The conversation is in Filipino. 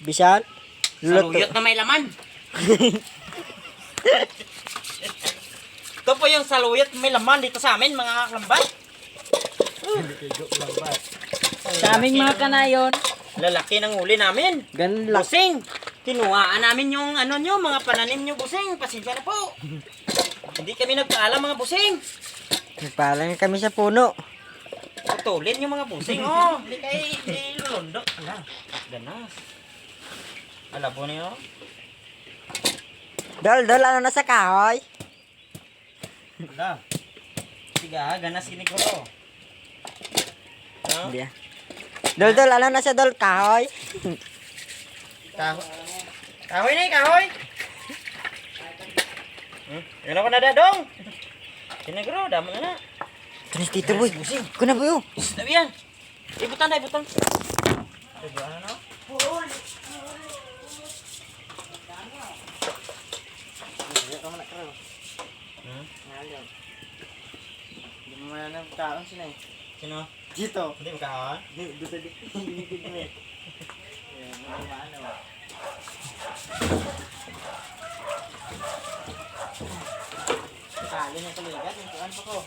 Bisan. Luto. Saluyot na may laman. Ito po yung saluyot na may laman dito sa amin, mga lambat. Sa aming mga kanayon. Lalaki ng huli namin. Ganun lang. Busing. Tinuhaan namin yung ano nyo, mga pananim nyo, busing. Pasensya na po. Hindi kami nagpaalam, mga busing. Nagpaalam kami sa puno. Putulin yung mga busing, oh. Hindi kayo lulundok. Ala, ganas. Ala po niyo. Dol, ano na sa kahoy? Ala. Siga, ganas kiniguro. No? Hindi ah. Dol, ano na sa dol? Kahoy? Kahoy na, kahoy. Yan ako na dadong. Kiniguro, damo na na. Tunis dito, boy. Kuna, boy. Sabi yan. Ibutan na, ibutan. Sabi, ano na? Hindi mo man ang kaon sila eh. Sino? Dito. Hindi mo kaon? Dito. Binigid mo eh. Kali na tuloy agad. Yung kuhan pa ko.